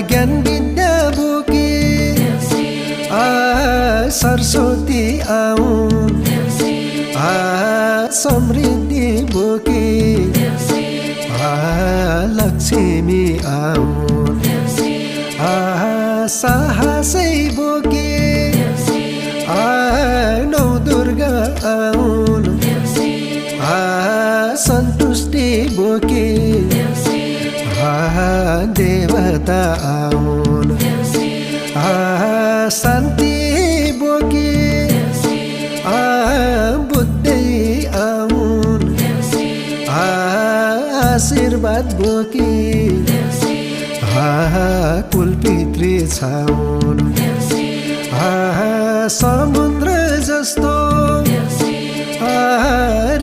ज्ञान विद्या बोके सरस्वती आउन् समृद्धि बोके लक्ष्मी आउन् साहसै बोके नौ दुर्गा आउन् सन्तुष्टि बोके देवता आउन् शान्ति बोके बुद्धि आउन् आशीर्वाद बोके कुलपितृ छाउन् समुद्र जस्तो